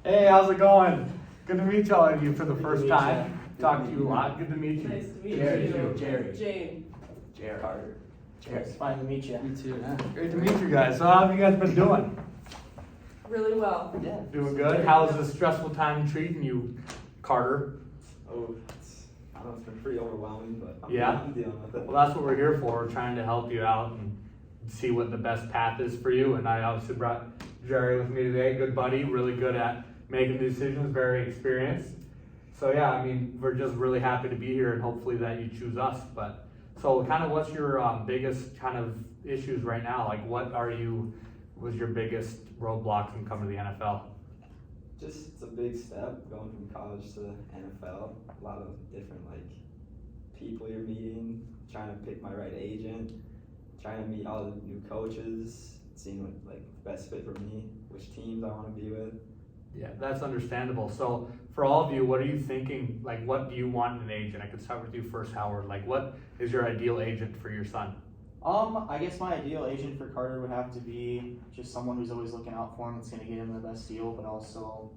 Hey, how's it going? Good to meet all of you for the Good to first meet time. ya. Talk to you a lot. Good to meet you. Nice to meet Jerry, you. Jerry. Jane. Jared Carter. It's fine to meet you. You too. Great to meet you guys. So how have you guys been doing? Really well. Yeah. Doing good? How's this stressful time treating you, Carter? Oh, I don't know, it's been pretty overwhelming, but Yeah? I'm dealing with it. Well, that's what we're here for. We're trying to help you out and see what the best path is for you. And I obviously brought Jerry with me today. Good buddy, really good at making decisions, very experienced. So yeah, I mean, we're just really happy to be here and hopefully that you choose us. But so kind of what's your biggest kind of issues right now? Like was your biggest roadblock from coming to the NFL? Just, it's a big step going from college to NFL. A lot of different, people you're meeting, trying to pick my right agent, trying to meet all the new coaches, seeing what, best fit for me, which teams I want to be with. Yeah, that's understandable. So for all of you, what are you thinking? Like, what do you want in an agent? I could start with you first, Howard. Like, what is your ideal agent for your son? I guess my ideal agent for Carter would have to be just someone who's always looking out for him, that's going to get him the best deal, but also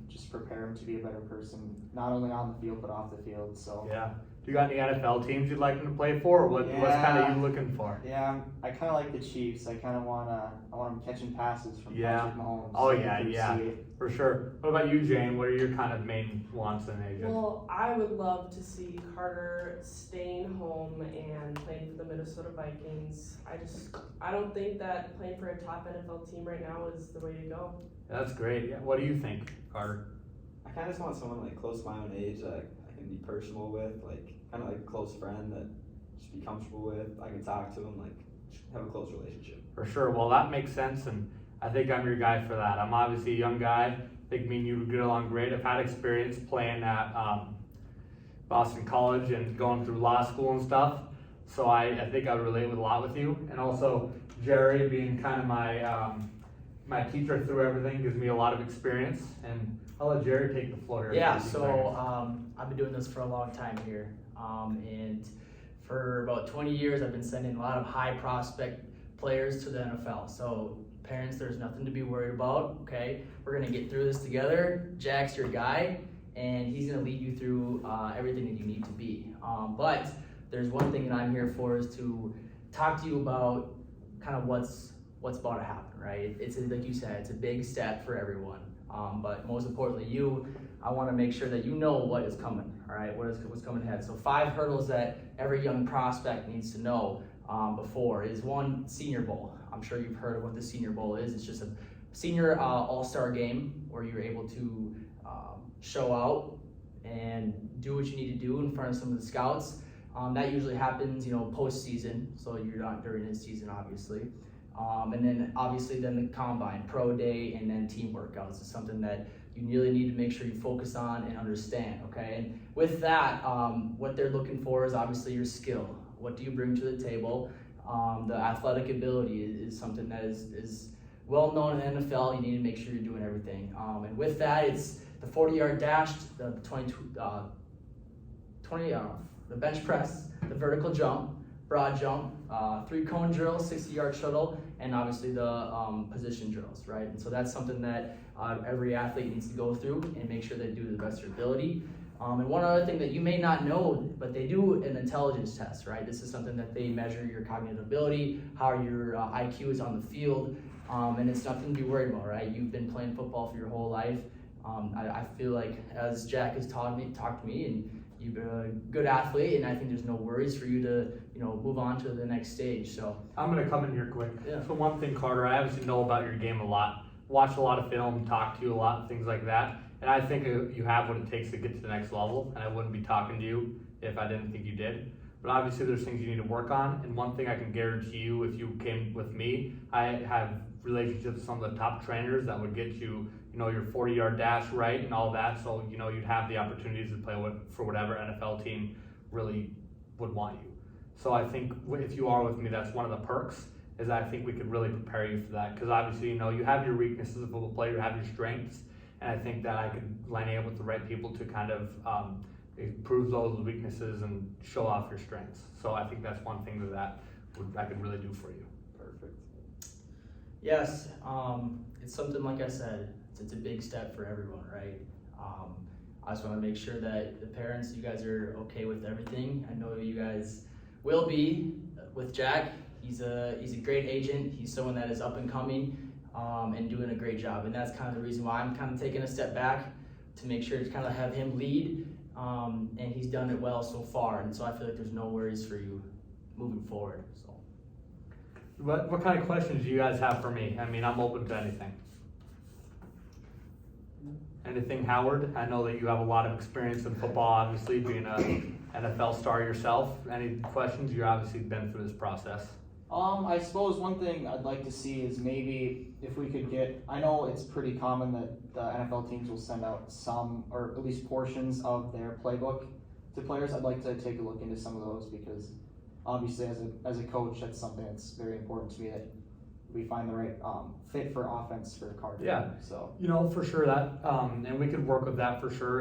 just prepare him to be a better person, not only on the field but off the field. So Yeah. Do you got any NFL teams you'd like him to play for? Or what's kind of you looking for? yeah, I kind of like the Chiefs. I kind of want him catching passes from Yeah. Patrick Mahomes. Oh, so yeah, you can yeah. see it. For sure. What about you, Jane? What are your kind of main wants in an agent? Well, I would love to see Carter staying home and playing for the Minnesota Vikings. I don't think that playing for a top NFL team right now is the way to go. That's great. Yeah. What do you think, Carter? I kind of just want someone close to my own age that I can be personal with, kind of like a close friend that just be comfortable with. I can talk to him, have a close relationship. For sure. Well, that makes sense, and I think I'm your guy for that. I'm obviously a young guy. I think me and you would get along great. I've had experience playing at Boston College and going through law school and stuff, so I think I would relate with a lot with you. And also Jerry being kind of my teacher through everything gives me a lot of experience. And I'll let Jerry take the floor here. Yeah, so I've been doing this for a long time here, and for about 20 years I've been sending a lot of high prospect players to the NFL. So parents, there's nothing to be worried about, okay? We're gonna get through this together. Jack's your guy, and he's gonna lead you through everything that you need to be. But there's one thing that I'm here for is to talk to you about kind of what's about to happen, right? It's like you said, it's a big step for everyone. But most importantly, I want to make sure that you know what is coming, all right? What's coming ahead. So 5 hurdles that every young prospect needs to know before is 1, Senior Bowl. I'm sure you've heard of what the Senior Bowl is. It's just a senior all-star game where you're able to show out and do what you need to do in front of some of the scouts. That usually happens, post-season, so you're not during the season, obviously. And then obviously then the combine, pro day, and then team workouts is something that you really need to make sure you focus on and understand, okay? And with that, what they're looking for is obviously your skill. What do you bring to the table? The athletic ability is something that is well known in the NFL. You need to make sure you're doing everything. And with that, it's the 40-yard dash, the the bench press, the vertical jump, broad jump, 3-cone drill, 60-yard shuttle, and obviously the position drills, right? And so that's something that every athlete needs to go through and make sure they do to the best of their ability. And one other thing that you may not know, but they do an intelligence test, right? This is something that they measure your cognitive ability, how your IQ is on the field, and it's nothing to be worried about, right? You've been playing football for your whole life. I feel like as Jack has talked to me, and you've been a good athlete, and I think there's no worries for you to, move on to the next stage. So I'm gonna come in here quick. Yeah. So one thing, Carter, I obviously know about your game a lot. Watch a lot of film, talk to you a lot, things like that. And I think you have what it takes to get to the next level. And I wouldn't be talking to you if I didn't think you did. But obviously there's things you need to work on. And one thing I can guarantee you, if you came with me, I have relationships with some of the top trainers that would get you, your 40-yard dash right and all that. So, you'd have the opportunities to play for whatever NFL team really would want you. So I think if you are with me, that's one of the perks, is I think we could really prepare you for that. Because obviously, you have your weaknesses as a football player, you have your strengths. And I think that I could line you up with the right people to kind of improve those weaknesses and show off your strengths. So I think that's one thing that I could really do for you. Perfect. yes, it's something like I said, it's a big step for everyone, right? I just want to make sure that the parents, you guys are okay with everything. I know you guys will be with Jack. He's a great agent. He's someone that is up and coming and doing a great job. And that's kind of the reason why I'm kind of taking a step back to make sure to kind of have him lead. And he's done it well so far. And so I feel like there's no worries for you moving forward. So. What kind of questions do you guys have for me? I mean, I'm open to anything. Anything, Howard? I know that you have a lot of experience in football, obviously, being a NFL star yourself. Any questions? You've obviously been through this process. I suppose one thing I'd like to see is maybe if we could get, I know it's pretty common that the NFL teams will send out some, or at least portions of their playbook to players. I'd like to take a look into some of those because obviously as a coach, that's something that's very important to me, that we find the right fit for offense for Carter. Yeah. So. You know, for sure that, and we could work with that for sure.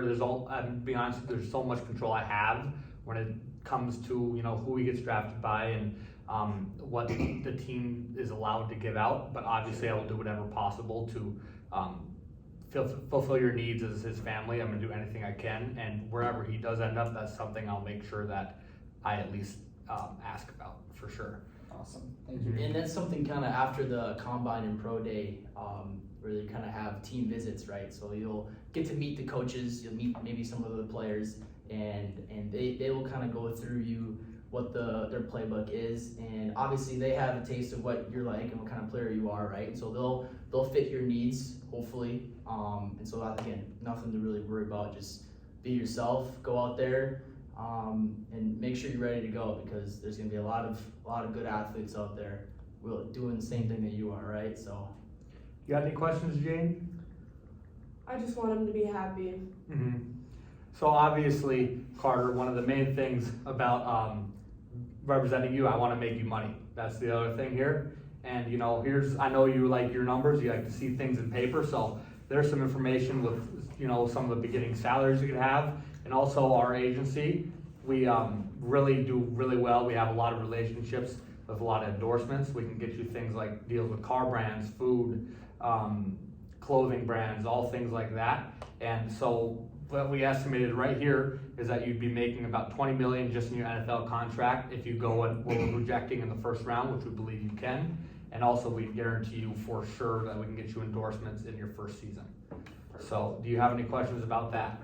I'm being honest, there's so much control I have when it comes to, you know, who he gets drafted by and what the team is allowed to give out. But obviously I will do whatever possible to fulfill your needs as his family. I'm gonna do anything I can, and wherever he does end up, that's something I'll make sure that I at least ask about for sure. Awesome, thank you. And that's something kind of after the combine and pro day, where they kind of have team visits, right? So you'll get to meet the coaches, you'll meet maybe some of the players, and they will kind of go through you what their playbook is, and obviously they have a taste of what you're like and what kind of player you are, right? And so they'll fit your needs, hopefully. And so again, nothing to really worry about. Just be yourself, go out there. And make sure you're ready to go, because there's gonna be a lot of good athletes out there doing the same thing that you are, right? So. You got any questions, Jane? I just want him to be happy. Mm-hmm. So obviously, Carter, one of the main things about representing you, I want to make you money. That's the other thing here. And you know, I know you like your numbers. You like to see things in paper. So there's some information with, you know, some of the beginning salaries you could have. And also our agency, we really do really well. We have a lot of relationships with a lot of endorsements. We can get you things like deals with car brands, food, clothing brands, all things like that. And so what we estimated right here is that you'd be making about $20 million just in your NFL contract if you go and we're rejecting in the first round, which we believe you can. And also we guarantee you for sure that we can get you endorsements in your first season. So do you have any questions about that?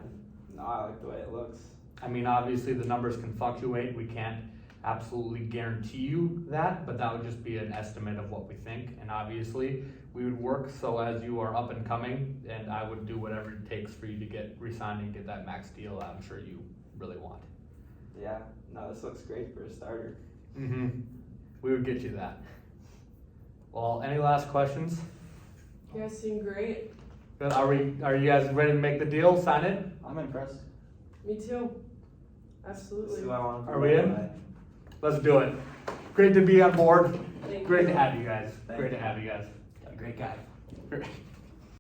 No, I like the way it looks. I mean, obviously the numbers can fluctuate. We can't absolutely guarantee you that, but that would just be an estimate of what we think. And obviously we would work so as you are up and coming, and I would do whatever it takes for you to get re-signed and get that max deal I'm sure you really want. Yeah, no, this looks great for a starter. Mm-hmm. We would get you that. Well, any last questions? You guys seem great. Good. Are you guys ready to make the deal? Sign it? I'm impressed. Me too. This Absolutely. is what I want to Are we in? Let's do it. Great to be on board. Thank Great you. to have you guys. Thank Great to you. have you guys. Got a great guy.